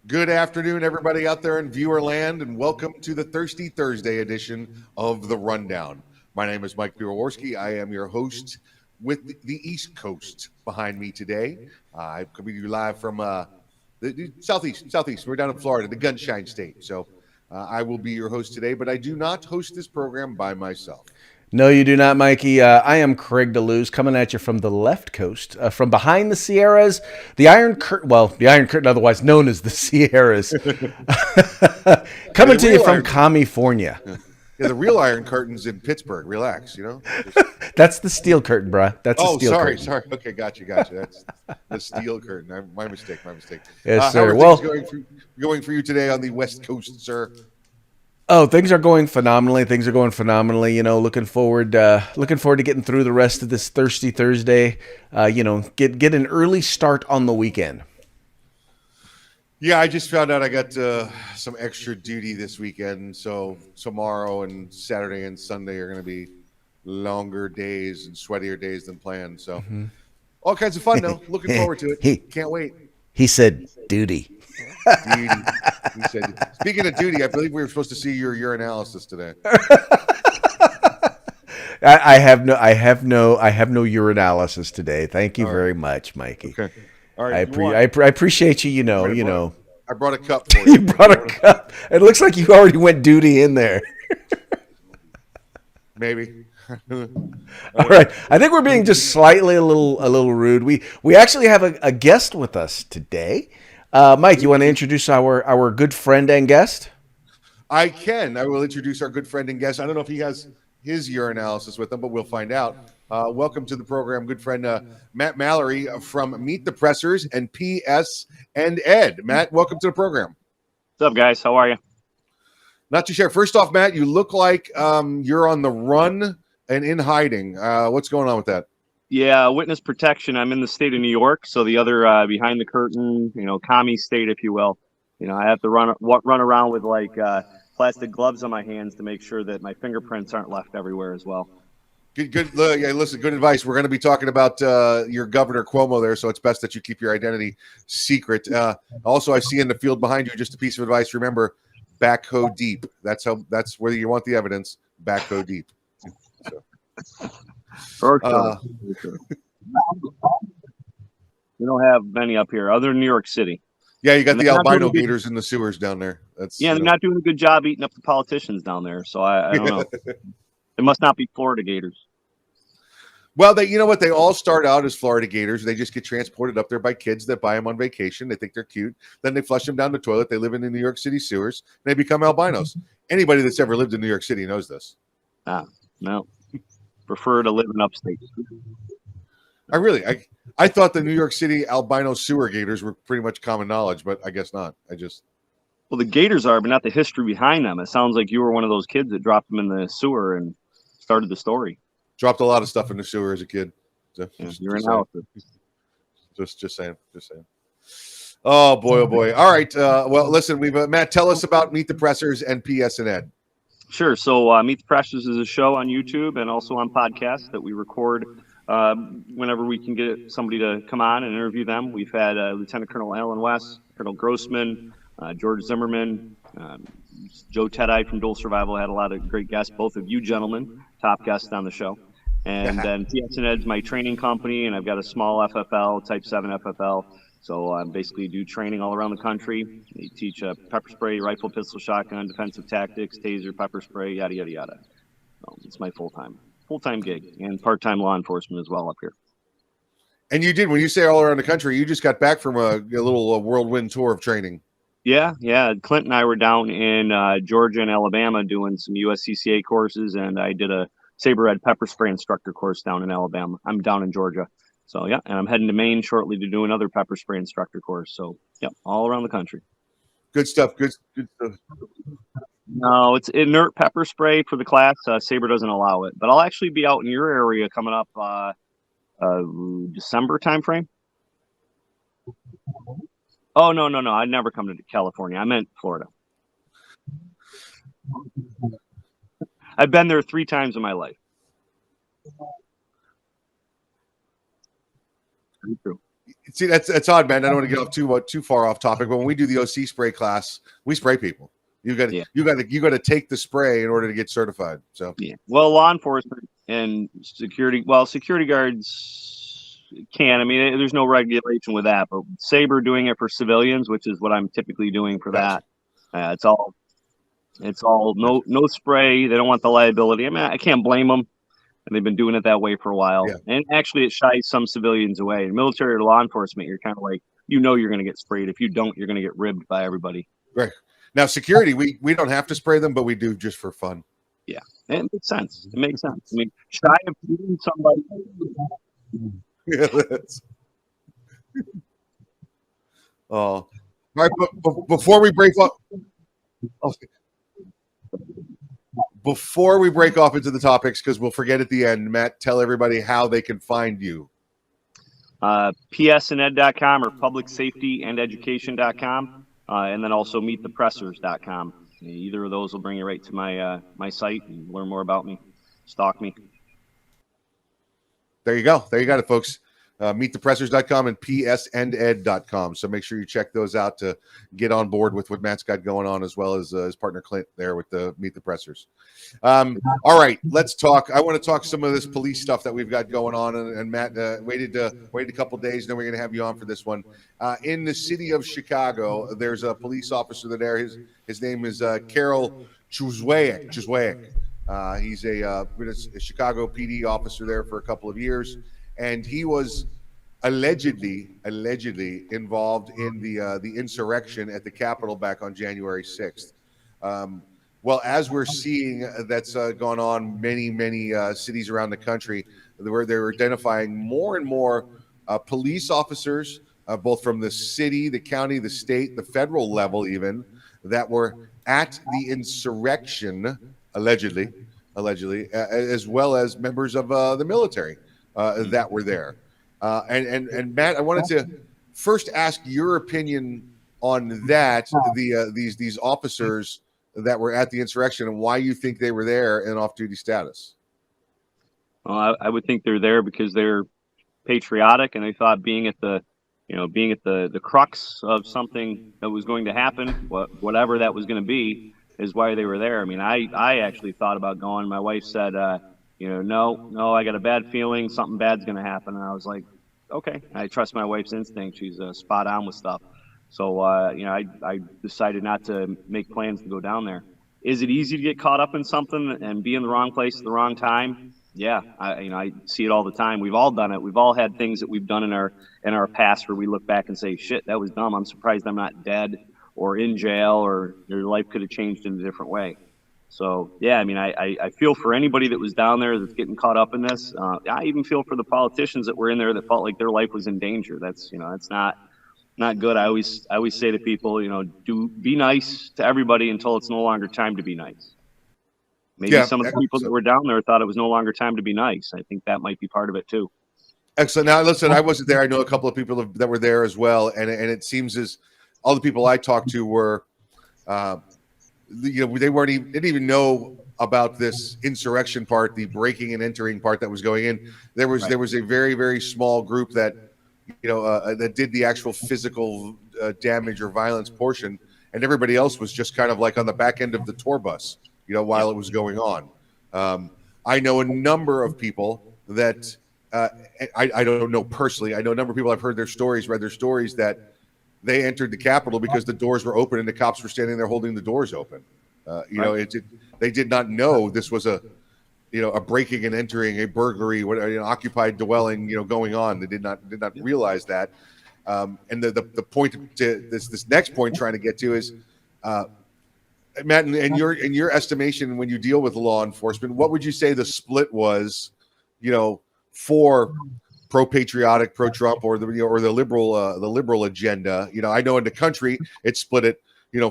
Good afternoon, everybody out there in viewer land, and welcome to the Thirsty Thursday edition of The Rundown. My name is Mike Biroworski. I am your host with the East Coast behind me today. I'm coming to you live from the Southeast. We're down in Florida, the Gunshine State. So I will be your host today, but I do not host this program by myself. No, you do not, Mikey. I am Craig DeLuz coming at you from the left coast, from behind the Sierras, the Iron Curtain, the Iron Curtain, otherwise known as the Sierras, Yeah, coming to you from California. Yeah, the real Iron Curtain's in Pittsburgh. Relax, you know. Just... That's the steel curtain, bruh. That's the steel sorry, curtain. sorry. Okay, gotcha. That's the steel curtain. My mistake. Yes, How sir. are things going for you today on the West Coast, sir? Oh, things are going phenomenally. You know, looking forward to getting through the rest of this Thirsty Thursday. Get an early start on the weekend. Yeah, I just found out I got some extra duty this weekend, so tomorrow and Saturday and Sunday are going to be longer days and sweatier days than planned. So all kinds of fun though. Looking forward to it. Can't wait. He said duty. Duty. He said. Speaking of duty, I believe we were supposed to see your urinalysis today. I have no urinalysis today. Thank you very much, Mikey. Okay. All right. I appreciate you. I brought a cup for you. You brought a cup. It looks like you already went duty in there. Maybe. All right. I think we're being just slightly a little rude. We actually have a guest with us today. Mike, you want to introduce our good friend and guest? I can. I will introduce our good friend and guest. I don't know if he has his urinalysis with him, but we'll find out. Welcome to the program, good friend Matt Mallory from Meet the Pressers and PS and Ed. Matt, welcome to the program. What's up, guys? How are you? Not too sure. First off, Matt, you look like you're on the run and in hiding. What's going on with that? Yeah, witness protection. I'm in the state of New York, so the other behind the curtain, commie state, if you will. I have to run around with plastic gloves on my hands to make sure that my fingerprints aren't left everywhere as well. Good. Yeah, listen, good advice. We're going to be talking about your Governor Cuomo there, so it's best that you keep your identity secret. Also, I see in the field behind you just a piece of advice. Remember, backhoe deep. That's where you want the evidence. Backhoe deep. So. We don't have many up here, other than New York City. Yeah, you got the albino gators in the sewers down there. They're not doing a good job eating up the politicians down there. So I don't know. It must not be Florida gators. Well, you know what? They all start out as Florida gators. They just get transported up there by kids that buy them on vacation. They think they're cute. Then they flush them down the toilet. They live in the New York City sewers. And they become albinos. Anybody that's ever lived in New York City knows this. No. Prefer to live in upstate. I thought the New York City albino sewer gators were pretty much common knowledge, but I guess not. Well, the gators are, but not the history behind them. It sounds like you were one of those kids that dropped them in the sewer and started the story. Dropped a lot of stuff in the sewer as a kid. So, you're an outfit. Just saying. Oh boy. All right. Well, listen, Matt, tell us about Meet the Pressers and PS and Ed. Sure. So Meet the Pressers is a show on YouTube and also on podcasts that we record whenever we can get somebody to come on and interview them. We've had Lieutenant Colonel Alan West, Colonel Grossman, George Zimmerman, Joe Tedai from Dual Survival had a lot of great guests, both of you gentlemen, top guests on the show. And then PS and Ed's my training company, and I've got a small FFL, Type 7 FFL. So I basically do training all around the country. We teach pepper spray, rifle, pistol, shotgun, defensive tactics, taser, pepper spray, yada, yada, yada. So it's my full-time gig, and part-time law enforcement as well up here. And you did, when you say all around the country, you just got back from a little whirlwind tour of training. Yeah. Clint and I were down in Georgia and Alabama doing some USCCA courses, and I did a Saber-Ed pepper spray instructor course down in Alabama. I'm down in Georgia. So, yeah, and I'm heading to Maine shortly to do another pepper spray instructor course. So, yeah, all around the country. Good stuff. Good stuff. No, it's inert pepper spray for the class. Saber doesn't allow it. But I'll actually be out in your area coming up December timeframe. Oh, no. I'd never come to California. I meant Florida. I've been there 3 times in my life. It's See, that's odd, man. I don't want to get off too far off topic, but when we do the OC spray class, we spray people. You got to take the spray in order to get certified. So yeah. Well, law enforcement and security. Well, security guards can. I mean, there's no regulation with that, but Sabre doing it for civilians, which is what I'm typically doing for that. It's all no spray. They don't want the liability. I mean, I can't blame them. And they've been doing it that way for a while. Yeah. And actually, it shies some civilians away. In military or law enforcement, you're kind of like, you're going to get sprayed. If you don't, you're going to get ribbed by everybody. Right. Now, security, we don't have to spray them, but we do just for fun. Yeah. And it makes sense. I mean, shy of shooting somebody. Yeah, that's... All right, but before we break off... Before we break off into the topics, because we'll forget at the end, Matt, tell everybody how they can find you. psanded.com or publicsafetyandeducation.com, and then also meetthepressers.com. Either of those will bring you right to my site and learn more about me, stalk me. There you go. There you got it, folks. Meetthepressers.com and psanded.com. So make sure you check those out to get on board with what Matt's got going on, as well as his partner Clint there with the Meet the Pressers. All right, let's talk. I want to talk some of this police stuff that we've got going on. And Matt waited a couple days, and then we're going to have you on for this one. In the city of Chicago, there's a police officer there. His name is Carol Chuzwaek. He's a Chicago PD officer there for a couple of years. And he was allegedly involved in the insurrection at the Capitol back on January 6th. Well, as we're seeing that's gone on many cities around the country, where they're identifying more and more police officers, both from the city, the county, the state, the federal level even, that were at the insurrection, allegedly, as well as members of the military. That were there, and Matt, I wanted to first ask your opinion on that. These officers that were at the insurrection, and why you think they were there in off-duty status. Well, I would think they're there because they're patriotic, and they thought being at the crux of something that was going to happen, whatever that was going to be, is why they were there. I mean, I actually thought about going. My wife said, no, I got a bad feeling something bad's going to happen. And I was like, okay, I trust my wife's instinct. She's spot on with stuff. So, I decided not to make plans to go down there. Is it easy to get caught up in something and be in the wrong place at the wrong time? Yeah, I see it all the time. We've all done it. We've all had things that we've done in our past where we look back and say, shit, that was dumb. I'm surprised I'm not dead or in jail, or your life could have changed in a different way. So, yeah, I mean, I feel for anybody that was down there that's getting caught up in this. I even feel for the politicians that were in there that felt like their life was in danger. That's not good. I always say to people, be nice to everybody until it's no longer time to be nice. Maybe some of the people that were down there thought it was no longer time to be nice. I think that might be part of it, too. Excellent. Now, listen, I wasn't there. I know a couple of people that were there as well. And it seems as all the people I talked to were they didn't even know about this insurrection part, the breaking and entering part that was going in. There was a very, very small group that that did the actual physical damage or violence portion, and everybody else was just kind of like on the back end of the tour bus, while it was going on. I know a number of people that I don't know personally. I know a number of people, I've heard read their stories that they entered the Capitol because the doors were open and the cops were standing there holding the doors open. They did not know this was a breaking and entering, a burglary, occupied dwelling, going on. They did not realize that. And the point to this next point trying to get to is, Matt, in your estimation, when you deal with law enforcement, what would you say the split was, for pro-patriotic, pro-Trump, or the liberal agenda? I know in the country it's split at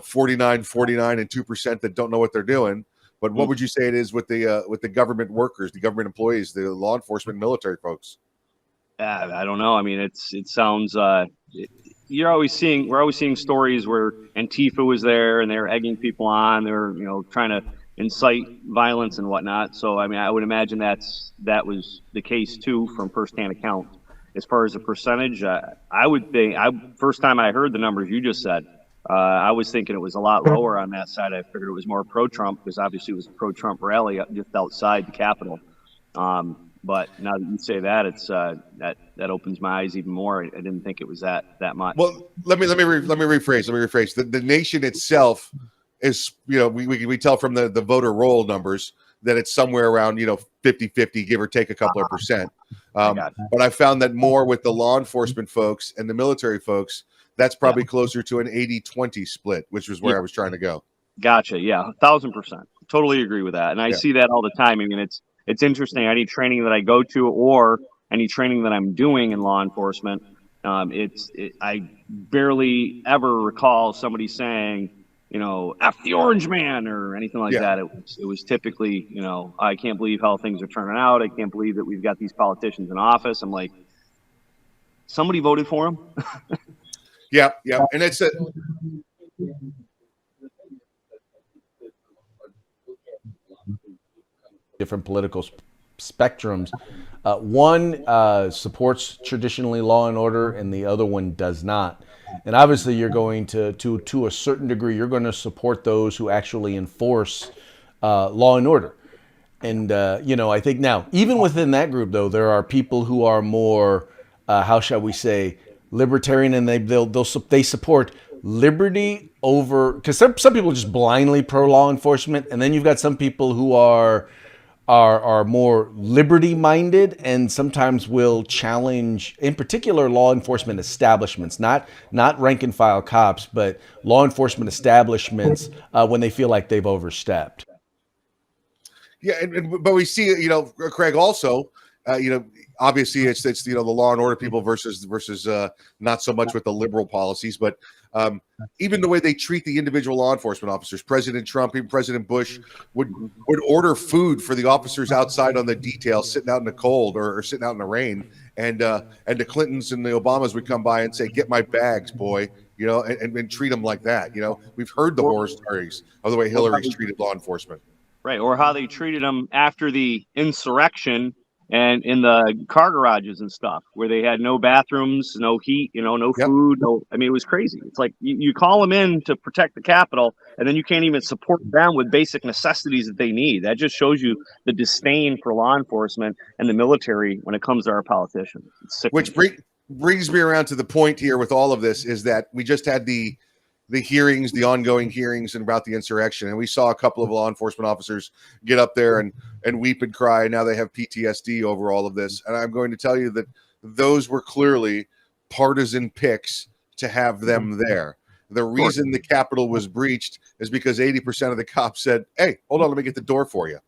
49, and 2% that don't know what they're doing. But what would you say it is with the government workers, the government employees, the law enforcement, military folks? I don't know. I mean, it sounds. We're always seeing stories where Antifa was there and they're egging people on. They're trying to incite violence and whatnot. So I mean, I would imagine that was the case too, from firsthand account. as far as a percentage, I would think, first time I heard the numbers you just said, I was thinking it was a lot lower on that side. I figured it was more pro-Trump because obviously it was a pro-Trump rally just outside the Capitol. But now that you say that, it's that opens my eyes even more. I didn't think it was that much. Well, let me rephrase. The nation itself is, we tell from the voter roll numbers that it's somewhere around 50-50, give or take a couple of percent. But I found that more with the law enforcement folks and the military folks, that's probably closer to an 80-20 split, which was where I was trying to go. Gotcha. Yeah, 1,000%. Totally agree with that. And I see that all the time. I mean, it's interesting. Any training that I go to or any training that I'm doing in law enforcement, I barely ever recall somebody saying, F the orange man or anything like that. It was typically, I can't believe how things are turning out. I can't believe that we've got these politicians in office. I'm like, somebody voted for him. Yeah. And it's different political spectrums. One supports traditionally law and order, and the other one does not. And obviously, you're going to a certain degree, you're going to support those who actually enforce law and order. And I think now, even within that group, though, there are people who are more, how shall we say, libertarian, and they support liberty over, because some people are just blindly pro law enforcement, and then you've got some people who are more liberty minded and sometimes will challenge, in particular, law enforcement establishments, not rank and file cops, but law enforcement establishments when they feel like they've overstepped. Yeah, but we see, Craig, also, obviously it's the law and order people versus not so much with the liberal policies, but even the way they treat the individual law enforcement officers. President Trump, even President Bush would order food for the officers outside on the detail, sitting out in the cold or sitting out in the rain, and the Clintons and the Obamas would come by and say, "Get my bags, boy," and treat them like that. We've heard the horror stories of the way Hillary's treated law enforcement. Right, or how they treated them after the insurrection and in the car garages and stuff, where they had no bathrooms, no heat, no food. It was crazy. It's like you call them in to protect the Capitol, and then you can't even support them with basic necessities that they need. That just shows you the disdain for law enforcement and the military when it comes to our politicians. Which brings me around to the point here with all of this is that we just had the hearings, the ongoing hearings, and about the insurrection, and we saw a couple of law enforcement officers get up there and weep and cry. And now they have PTSD over all of this, and I'm going to tell you that those were clearly partisan picks to have them there. The reason the Capitol was breached is because 80% of the cops said, "Hey, hold on, let me get the door for you.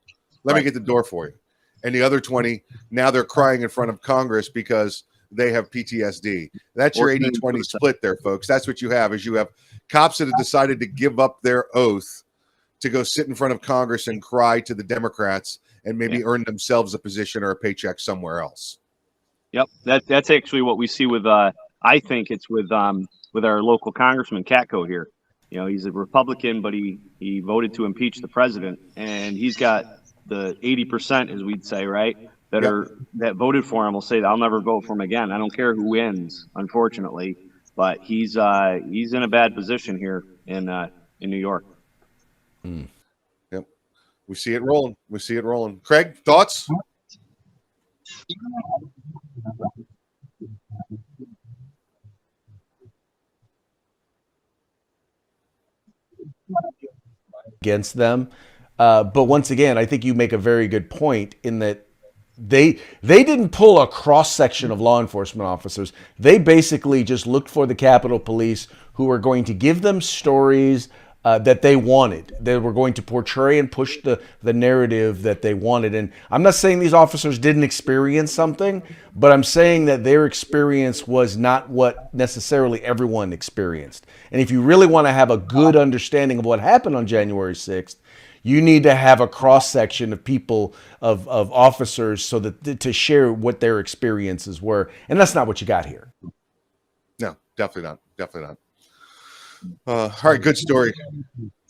Let me get the door for you." And the other 20, now they're crying in front of Congress because they have PTSD. That's your 80-20 split there, folks. That's what you have, is you have cops that have decided to give up their oath to go sit in front of Congress and cry to the Democrats and maybe earn themselves a position or a paycheck somewhere else. Yep, that's actually what we see with I think it's with our local Congressman Katko here. He's a Republican, but he voted to impeach the president, and he's got the 80%, as we'd say, right? That voted for him will say, "I'll never vote for him again. I don't care who wins," unfortunately. But he's in a bad position here in New York. Yep, we see it rolling. Craig, thoughts? Against them, but once again, I think you make a very good point in that they didn't pull a cross section of law enforcement officers. They basically just looked for the Capitol Police, who were going to give them stories that they wanted. They were going to portray and push the narrative that they wanted. And I'm not saying these officers didn't experience something, but I'm saying that their experience was not what necessarily everyone experienced. And if you really want to have a good understanding of what happened on January 6th, you need to have a cross section of people, of officers, so that to share what their experiences were. And that's not what you got here. No, definitely not. All right, good story.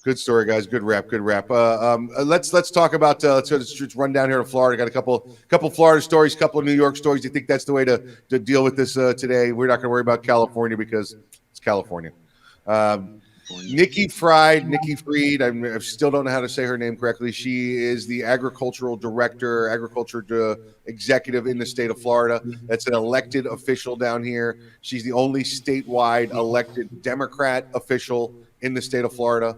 Good story, guys. Good wrap. Good wrap. Let's talk about. Let's run down here to Florida. Got a couple Florida stories, couple of New York stories. Do you think that's the way to deal with this today? We're not going to worry about California because it's California. Nikki Fried, I still don't know how to say her name correctly. She is the agriculture executive in the state of Florida. That's an elected official down here. She's the only statewide elected Democrat official in the state of Florida.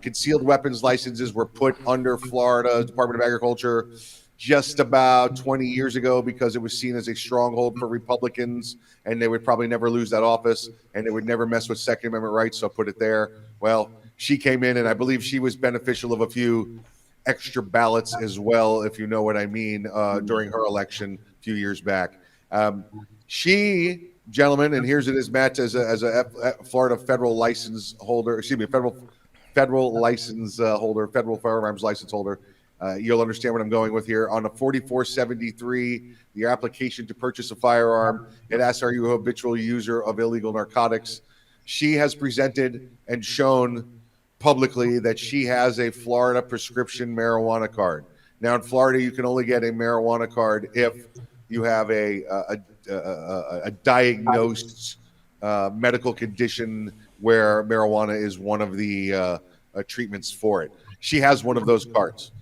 Concealed weapons licenses were put under Florida Department of Agriculture just about 20 years ago because it was seen as a stronghold for Republicans, and they would probably never lose that office, and they would never mess with Second Amendment rights, so I put it there. Well, she came in, and I believe she was beneficial of a few extra ballots as well, if you know what I mean, during her election a few years back. She, gentlemen, and here's it is, Matt, as a Florida federal license holder, federal license holder, federal firearms license holder. You'll understand what I'm going with here. On a 4473, the application to purchase a firearm, it asks, are you a habitual user of illegal narcotics? She has presented and shown publicly that she has a Florida prescription marijuana card. Now, in Florida, you can only get a marijuana card if you have a diagnosed medical condition where marijuana is one of the treatments for it. She has one of those cards.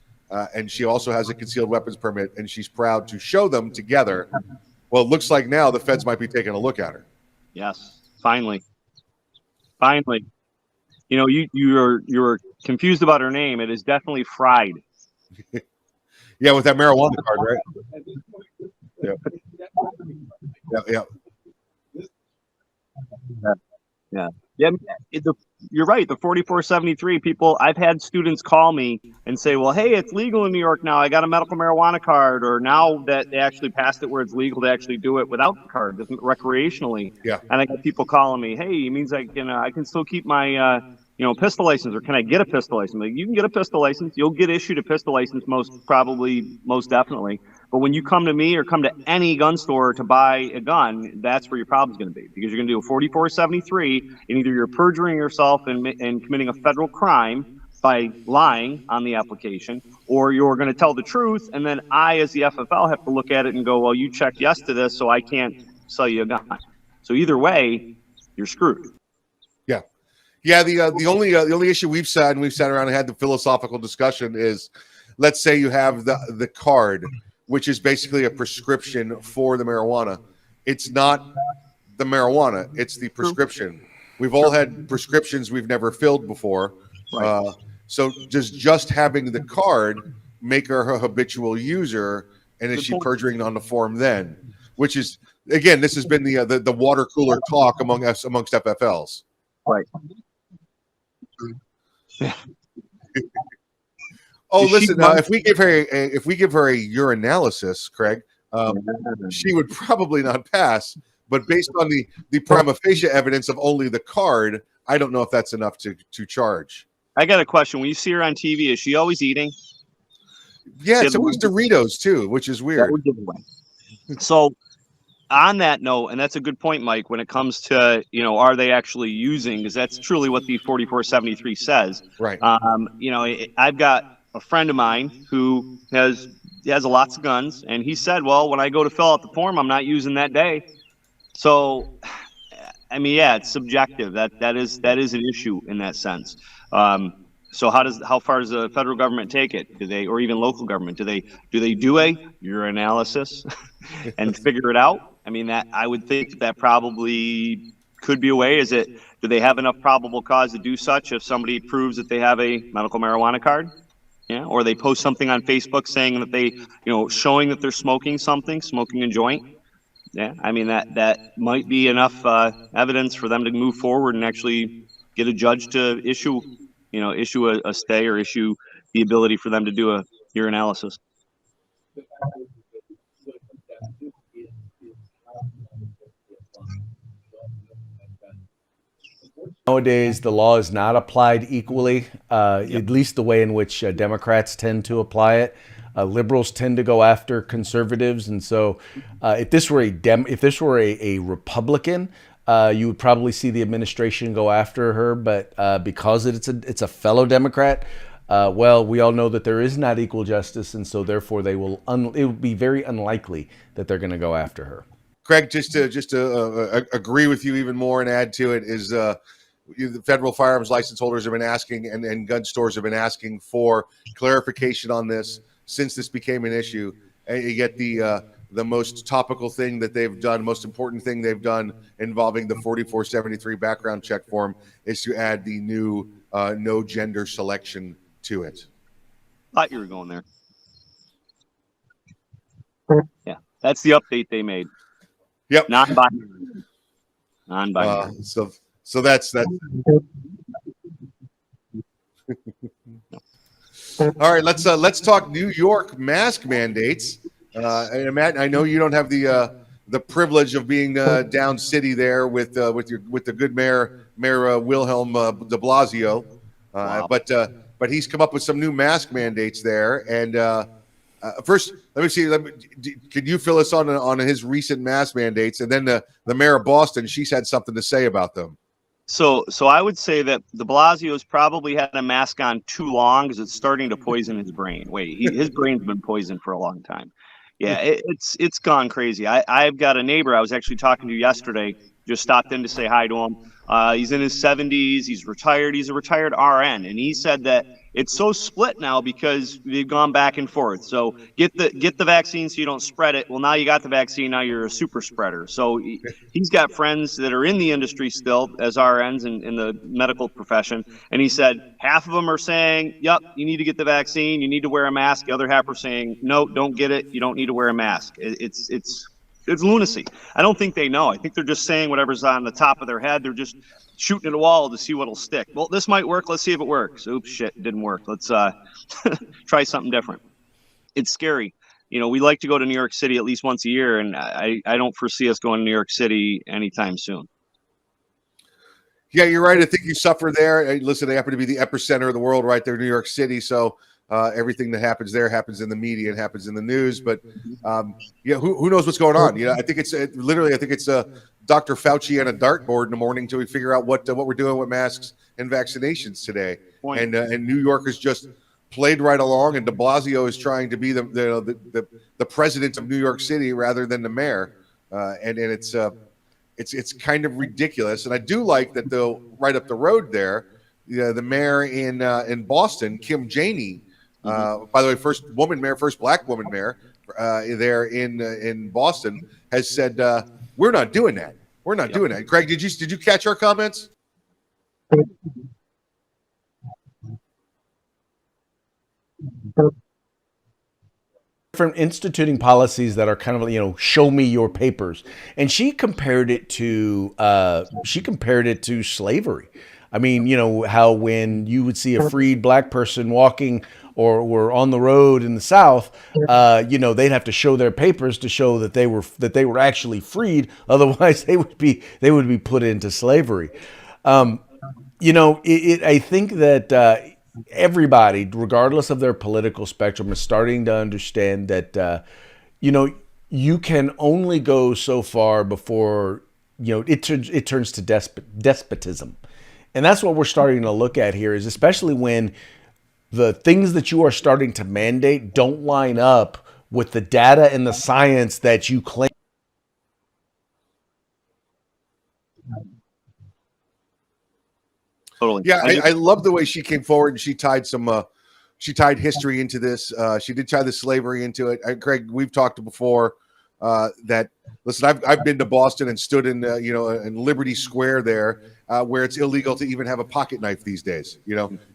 And she also has a concealed weapons permit, and she's proud to show them together. Well, it looks like now the feds might be taking a look at her. Yes, finally. You know, you're confused about her name. It is definitely Fried. Yeah, with that marijuana card, right? Yeah. Yeah, you're right. The 4473 people, I've had students call me and say, well, hey, it's legal in New York now. I got a medical marijuana card. Or now that they actually passed it where it's legal to actually do it without the card, recreationally. Yeah. And I got people calling me, hey, it means I can still keep my pistol license, or can I get a pistol license? Like, you can get a pistol license. You'll get issued a pistol license most definitely. But when you come to me or come to any gun store to buy a gun, that's where your problem's going to be, because you're going to do a 4473, and either you're perjuring yourself and committing a federal crime by lying on the application, or you're going to tell the truth, and then I, as the FFL, have to look at it and go, well, you checked yes to this, so I can't sell you a gun. So either way, you're screwed. Yeah. The only issue we've sat around and had the philosophical discussion is, let's say you have the card, which is basically a prescription for the marijuana. It's not the marijuana, it's the prescription. We've all had prescriptions we've never filled before. Right. So does just having the card make her a habitual user, and is she perjuring on the form then? Which is, again, this has been the water cooler talk amongst FFLs. Right. Oh, listen. If we give her a urinalysis, Craig, she would probably not pass. But based on the prima facie evidence of only the card, I don't know if that's enough to charge. I got a question. When you see her on TV, is she always eating? Yeah, it's always Doritos too, which is weird. So, on that note, and that's a good point, Mike, when it comes to, are they actually using? Because that's truly what the 4473 says. Right. I've got a friend of mine who has lots of guns, and he said, well, when I go to fill out the form, I'm not using that day. So, I mean, yeah, it's subjective. That is an issue in that sense. So how far does the federal government take it? Or even local government? Do they do a urinalysis and figure it out? I mean, that I would think that probably could be a way. Do they have enough probable cause to do such if somebody proves that they have a medical marijuana card? Yeah, or they post something on Facebook saying that they, showing that they're smoking a joint. Yeah, I mean, that might be enough evidence for them to move forward and actually get a judge to issue a stay, or issue the ability for them to do a urinalysis. Nowadays, the law is not applied equally, at least the way in which Democrats tend to apply it. Liberals tend to go after conservatives, and so if this were a Republican, you would probably see the administration go after her, but because it's a fellow Democrat, well, we all know that there is not equal justice, and so therefore it would be very unlikely that they're going to go after her. Craig, just to agree with you even more and add to it is the federal firearms license holders have been asking, and gun stores have been asking for clarification on this since this became an issue. And you get the most topical thing that they've done, most important thing they've done involving the 4473 background check form is to add the new no gender selection to it. Thought you were going there. Yeah, that's the update they made. Yep. Non-binary. So that's all right. Let's talk New York mask mandates. And Matt, I know you don't have the privilege of being down city there with the good mayor Wilhelm de Blasio, Wow. but he's come up with some new mask mandates there. And first, let me see. Can you fill us on his recent mask mandates? And then the mayor of Boston, she's had something to say about them. So I would say that de Blasio's probably had a mask on too long because it's starting to poison his brain. His brain's been poisoned for a long time. Yeah, it's gone crazy. I've got a neighbor I was actually talking to yesterday, just stopped in to say hi to him. He's in his 70s. He's retired. He's a retired RN. And he said that it's so split now because they've gone back and forth. So get the vaccine so you don't spread it. Well, now you got the vaccine. Now you're a super spreader. So he's got friends that are in the industry still as RNs in the medical profession. And he said half of them are saying, yep, you need to get the vaccine. You need to wear a mask. The other half are saying, no, don't get it. You don't need to wear a mask. It's lunacy. I don't think they know. I think they're just saying whatever's on the top of their head. They're just shooting at a wall to see what'll stick. Well, this might work. Let's see if it works. Oops, shit, it didn't work. Let's try something different. It's scary. We like to go to New York City at least once a year, and I don't foresee us going to New York City anytime soon. Yeah, you're right. I think you suffer there. Listen, they happen to be the epicenter of the world right there, New York City. So everything that happens there happens in the media and happens in the news. But who knows what's going on? I think it's Dr. Fauci and a dartboard in the morning till we figure out what we're doing with masks and vaccinations today. And New York has just played right along, and de Blasio is trying to be the president of New York City rather than the mayor. And it's kind of ridiculous. And I do like that though, right up the road there, the mayor in Boston, Kim Janey. By the way, first black woman mayor there in Boston has said we're not doing that. We're not doing that. Craig, did you catch our comments? From instituting policies that are kind of show me your papers, and she compared it to slavery. I mean, how when you would see a freed black person walking or were on the road in the South, they'd have to show their papers to show that they were actually freed. Otherwise, they would be put into slavery. I think that everybody, regardless of their political spectrum, is starting to understand that you can only go so far before it turns to despotism. And that's what we're starting to look at here, is especially when the things that you are starting to mandate don't line up with the data and the science that you claim. Totally. Yeah, I love the way she came forward and she tied history into this. She did tie the slavery into it. Craig, we've talked before that. Listen, I've been to Boston and stood in in Liberty Square there, where it's illegal to even have a pocket knife these days.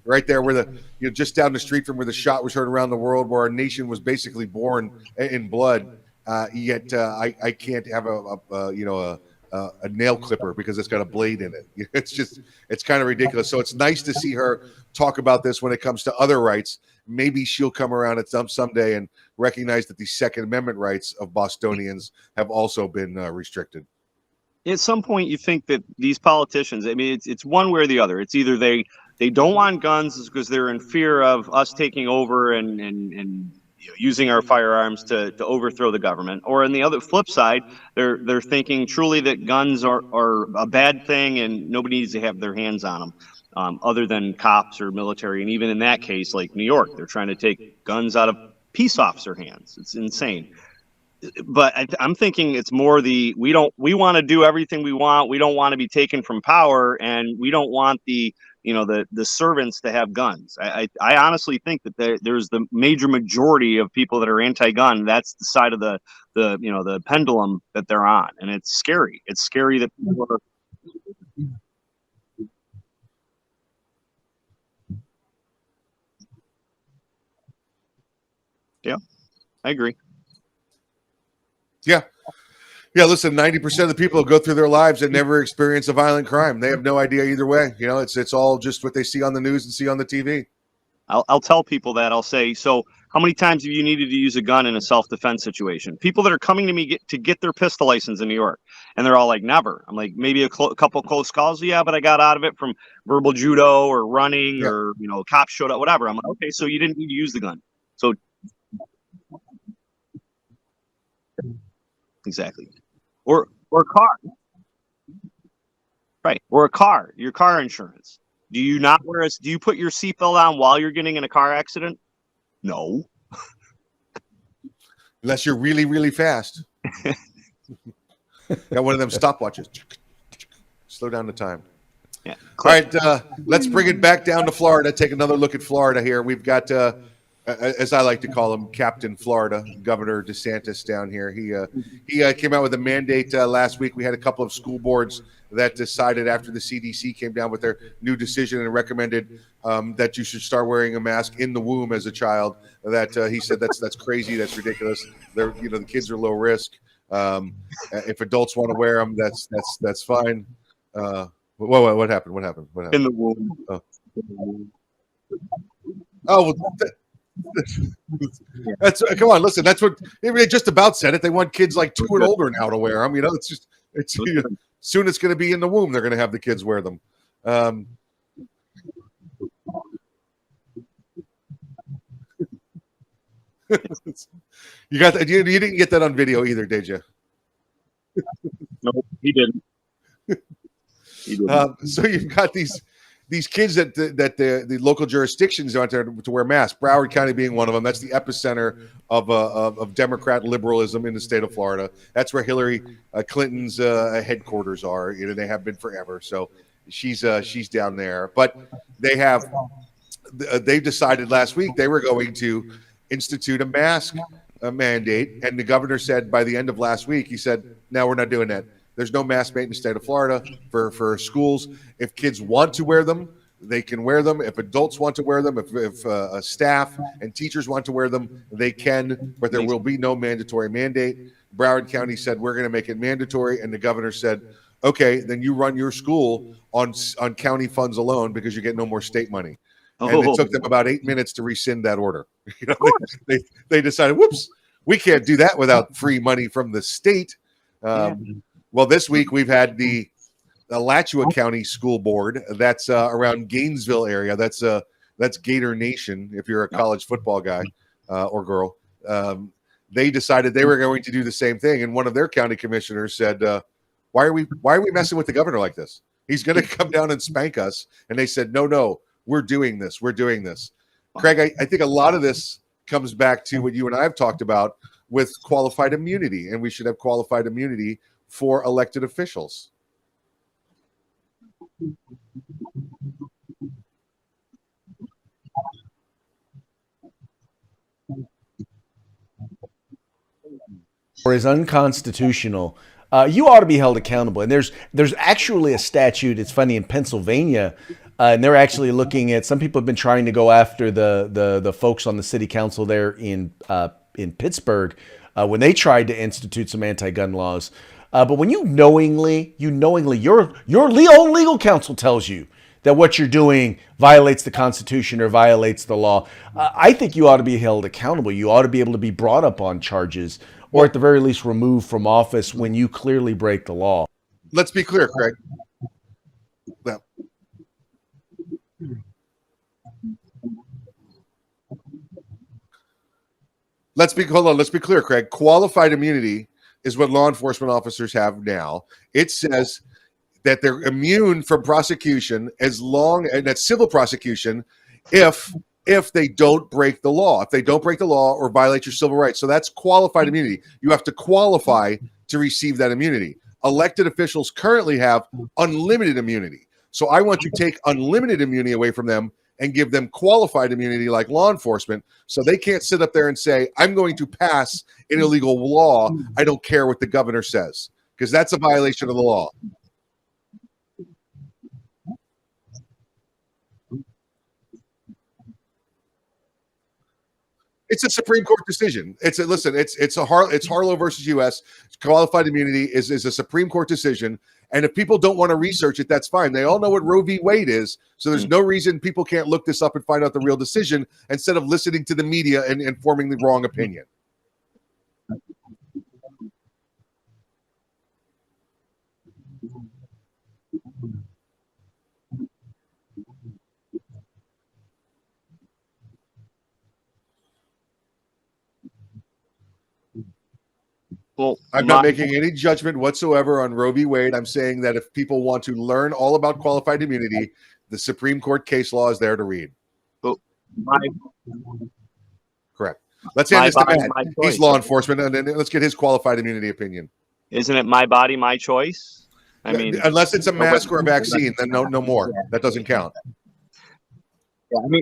Right there where just down the street from where the shot was heard around the world, where our nation was basically born in blood. Yet I can't have a nail clipper because it's got a blade in it. It's kind of ridiculous. So it's nice to see her talk about this when it comes to other rights. Maybe she'll come around at someday and recognize that the Second Amendment rights of Bostonians have also been restricted. At some point, you think that these politicians, I mean, it's one way or the other. It's either they don't want guns because they're in fear of us taking over and using our firearms to overthrow the government. Or on the other flip side, they're thinking truly that guns are a bad thing and nobody needs to have their hands on them, other than cops or military. And even in that case, like New York, they're trying to take guns out of peace officer hands. It's insane. But I'm thinking it's more we want to do everything we want. We don't want to be taken from power, and we don't want the servants to have guns. I honestly think that there's the major majority of people that are anti-gun. That's the side of the pendulum that they're on, and it's scary. It's scary that people are. Yeah, I agree. Yeah. Yeah, listen, 90% of the people who go through their lives and never experience a violent crime. They have no idea either way. It's all just what they see on the news and see on the TV. I'll tell people that. I'll say, so how many times have you needed to use a gun in a self-defense situation? People that are coming to me to get their pistol license in New York, and they're all like, never. I'm like, maybe a couple close calls. Yeah, but I got out of it from verbal judo or running or, cops showed up, whatever. I'm like, okay, so you didn't need to use the gun. So exactly. Or a car. Right. Or a car, your car insurance. Do you put your seatbelt on while you're getting in a car accident? No. Unless you're really, really fast. Got one of them stopwatches. Slow down the time. Yeah. All right, let's bring it back down to Florida. Take another look at Florida here. We've got, as I like to call him, Captain Florida, Governor DeSantis down here. He came out with a mandate last week. We had a couple of school boards that decided after the CDC came down with their new decision and recommended that you should start wearing a mask in the womb as a child. That he said that's crazy, that's ridiculous. The kids are low risk. If adults want to wear them, that's fine. What happened? What happened? In the womb. Oh, that's come on. Listen, that's what they just about said it. They want kids like 2 and older now to wear them. Soon it's going to be in the womb. They're going to have the kids wear them. You didn't get that on video either, did you? No, he didn't. So you've got these kids that the local jurisdictions out there to wear masks. Broward County being one of them. That's the epicenter of Democrat liberalism in the state of Florida. That's where Hillary Clinton's headquarters are. They have been forever. So she's down there. But they decided last week they were going to institute a mask mandate, and the governor said by the end of last week, he said, "No, we're not doing that. There's no mask mandate in the state of Florida for schools. If kids want to wear them, they can wear them. If adults want to wear them, if staff and teachers want to wear them, they can, but there will be no mandatory mandate." Broward County said, "We're going to make it mandatory." And the governor said, "Okay, then you run your school on county funds alone because you get no more state money." And it took them about 8 minutes to rescind that order. They decided, whoops, we can't do that without free money from the state. Well, this week we've had the Alachua County School Board. That's around Gainesville area. That's Gator Nation. If you're a college football guy or girl, they decided they were going to do the same thing. And one of their county commissioners said, "Why are we messing with the governor like this? He's going to come down and spank us." And they said, "No, we're doing this. We're doing this." Craig, I think a lot of this comes back to what you and I have talked about with qualified immunity, and we should have qualified immunity for elected officials. Or is unconstitutional, you ought to be held accountable. And there's actually a statute. It's funny, in Pennsylvania, and they're actually looking at. Some people have been trying to go after the folks on the city council there in Pittsburgh when they tried to institute some anti-gun laws. But when your own legal counsel tells you that what you're doing violates the Constitution or violates the law, I think you ought to be held accountable. You ought to be able to be brought up on charges, or at the very least removed from office when you clearly break the law. Let's be clear, Craig. hold on. Let's be clear, Craig. Qualified immunity is what law enforcement officers have now. It says that they're immune from prosecution and that's civil prosecution if they don't break the law. If they don't break the law or violate your civil rights. So that's qualified immunity. You have to qualify to receive that immunity. Elected officials currently have unlimited immunity. So I want to take unlimited immunity away from them and give them qualified immunity like law enforcement, so they can't sit up there and say, I'm going to pass an illegal law. I don't care what the governor says, because that's a violation of the law. It's a Supreme Court decision. It's Harlow versus U.S. Qualified immunity is a Supreme Court decision. And if people don't want to research it, that's fine. They all know what Roe v. Wade is. So there's no reason people can't look this up and find out the real decision instead of listening to the media and forming the wrong opinion. Well, I'm not making any judgment whatsoever on Roe v. Wade. I'm saying that if people want to learn all about qualified immunity, the Supreme Court case law is there to read. Correct. Let's hand this to Matt. He's law enforcement, and then let's get his qualified immunity opinion. Isn't it my body, my choice? I mean, unless it's a mask or a vaccine, then no more. That doesn't count. Yeah, I mean,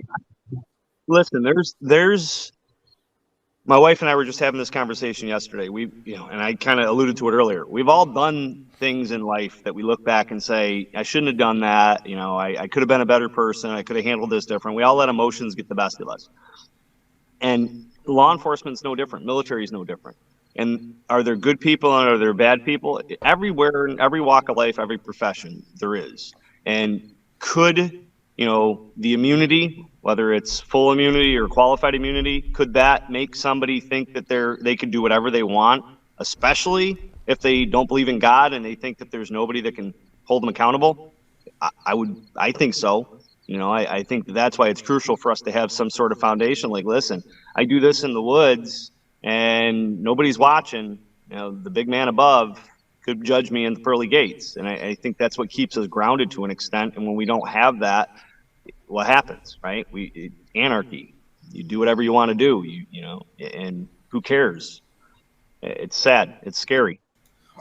listen, there's. My wife and I were just having this conversation yesterday. And I kind of alluded to it earlier. We've all done things in life that we look back and say, I shouldn't have done that. I could have been a better person. I could have handled this different. We all let emotions get the best of us. And law enforcement's no different. Military is no different. And are there good people and are there bad people? Everywhere, in every walk of life, every profession, there is. And could, the immunity, whether it's full immunity or qualified immunity, could that make somebody think that they could do whatever they want, especially if they don't believe in God and they think that there's nobody that can hold them accountable? I think so. I think that's why it's crucial for us to have some sort of foundation. Like, listen, I do this in the woods and nobody's watching. The big man above could judge me in the pearly gates. And I think that's what keeps us grounded to an extent. And when we don't have that, what happens, right? Anarchy. You do whatever you want to do, and who cares? It's sad. It's scary.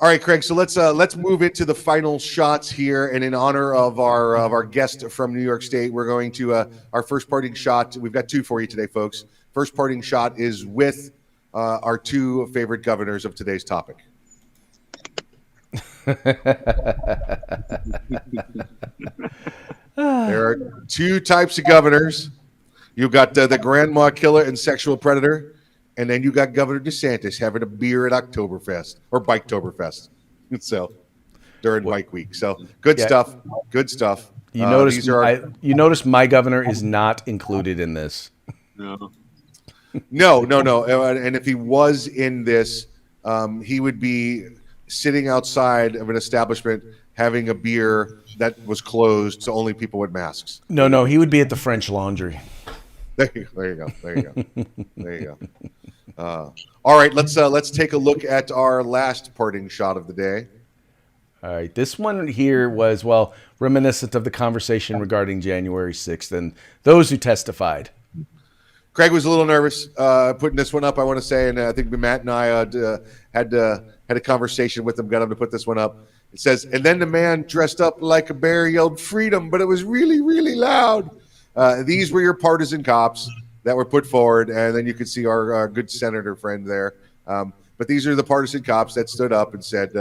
All right, Craig. So let's move into the final shots here, and in honor of our guest from New York State, we're going to our first parting shot. We've got two for you today, folks. First parting shot is with our two favorite governors of today's topic. There are two types of governors. You've got the grandma killer and sexual predator, and then you got Governor DeSantis having a beer at Oktoberfest or Biketoberfest. So during Bike Week. So good stuff. Good stuff. You notice my governor is not included in this. No. And if he was in this, he would be sitting outside of an establishment having a beer that was closed, so only people with masks. No, he would be at the French Laundry. There you go. All right, let's take a look at our last parting shot of the day. All right, this one here was, reminiscent of the conversation regarding January 6th and those who testified. Craig was a little nervous putting this one up, I want to say, and I think Matt and I had a conversation with him, got him to put this one up. It says, and then the man dressed up like a bear yelled freedom, but it was really, really loud. These were your partisan cops that were put forward, and then you could see our good senator friend there. But these are the partisan cops that stood up and said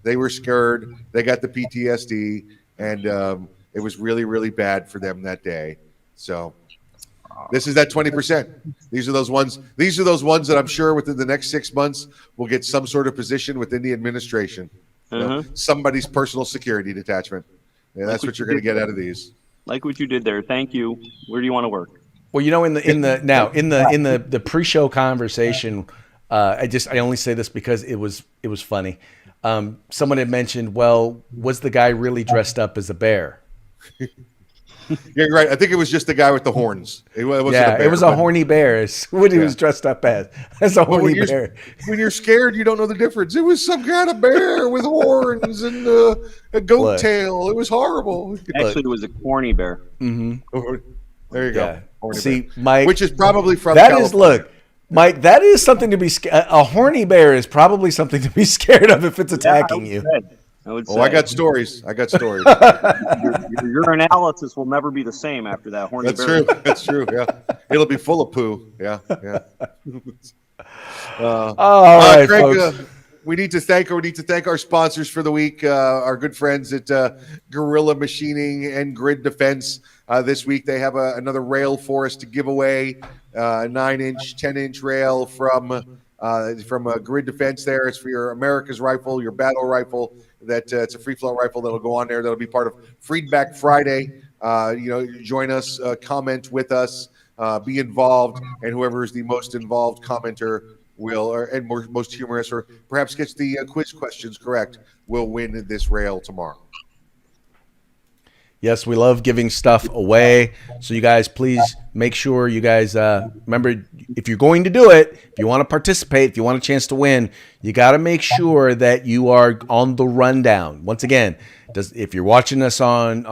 they were scared, they got the PTSD, and it was really, really bad for them that day. So this is that 20%. These are those ones that I'm sure within the next 6 months will get some sort of position within the administration. Somebody's personal security detachment. Yeah, that's what you're going to get out of these. Like what you did there. Thank you. Where do you want to work? Well, in the pre-show conversation, I only say this because it was funny. Someone had mentioned, was the guy really dressed up as a bear? Yeah, you're right. I think it was just the guy with the horns. It wasn't Yeah, a bear, it was a but- horny bear. Is what he was dressed up as a Well, horny bear. when you're scared, you don't know the difference. It was some kind of bear with horns and a goat Look. tail. It was horrible. Actually, it was a corny bear. There you Yeah. go. Horny See, bear. Mike, Which is probably from that California. is look, Mike. That is something to be scared. A horny bear is probably something to be scared of if it's attacking you. I would Oh, say. I got stories. I got stories. Your analysis will never be the same after that horny That's bear. true. That's true. Yeah, it'll be full of poo. Yeah, yeah. All right, Craig, folks. we need to thank our sponsors for the week. Our good friends at Gorilla Machining and Grid Defense. This week they have another rail for us to give away. 9-inch, 10-inch rail from Grid Defense. There, it's for your America's rifle, your battle rifle. It's a free flow rifle that'll go on there. That'll be part of Feedback Friday. Join us, comment with us, be involved, and whoever is the most involved commenter and most humorous, or perhaps gets the quiz questions correct, will win this rail tomorrow. Yes, we love giving stuff away. So you guys, please make sure you guys remember, if you're going to do it, if you want to participate, if you want a chance to win, you got to make sure that you are on the rundown. Once again, if you're watching us on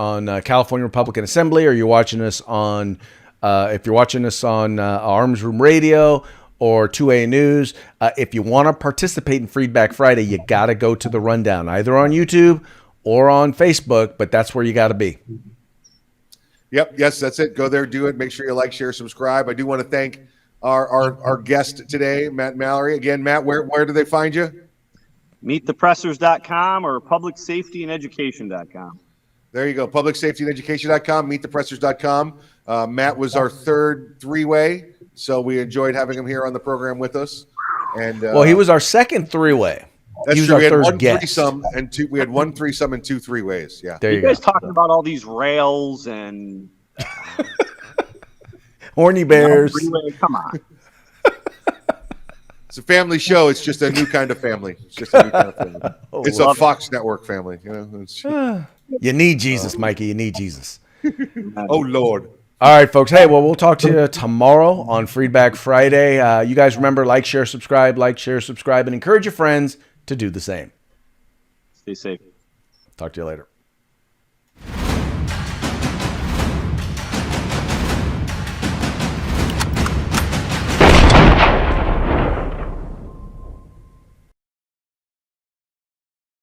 California Republican Assembly, or you're watching us on Arms Room Radio or 2A News, if you want to participate in Feedback Friday, you got to go to the rundown, either on YouTube or on Facebook, but that's where you got to be. Yep. Yes, that's it. Go there, do it. Make sure you like, share, subscribe. I do want to thank our guest today, Matt and Mallory. Again, Matt, where do they find you? MeetThePressers.com or PublicSafetyAndEducation.com. There you go. PublicSafetyAndEducation.com, MeetThePressers.com. Matt was our third three-way, so we enjoyed having him here on the program with us. And Well, he was our second three-way. That's He was true. our We had third one guest. threesome and two. We had one threesome and two three-ways. Yeah. There You you go. guys talking about all these rails and Horny bears. freeway? Come on. It's a family show. It's just a new kind of family. It's just a new kind of family. It's a Fox Network family. You need Jesus, Mikey. You need Jesus. Oh Lord. All right, folks. Hey, well, we'll talk to you tomorrow on Feedback Friday. You guys remember, like, share, subscribe, and encourage your friends to do the same. Stay safe. Talk to you later.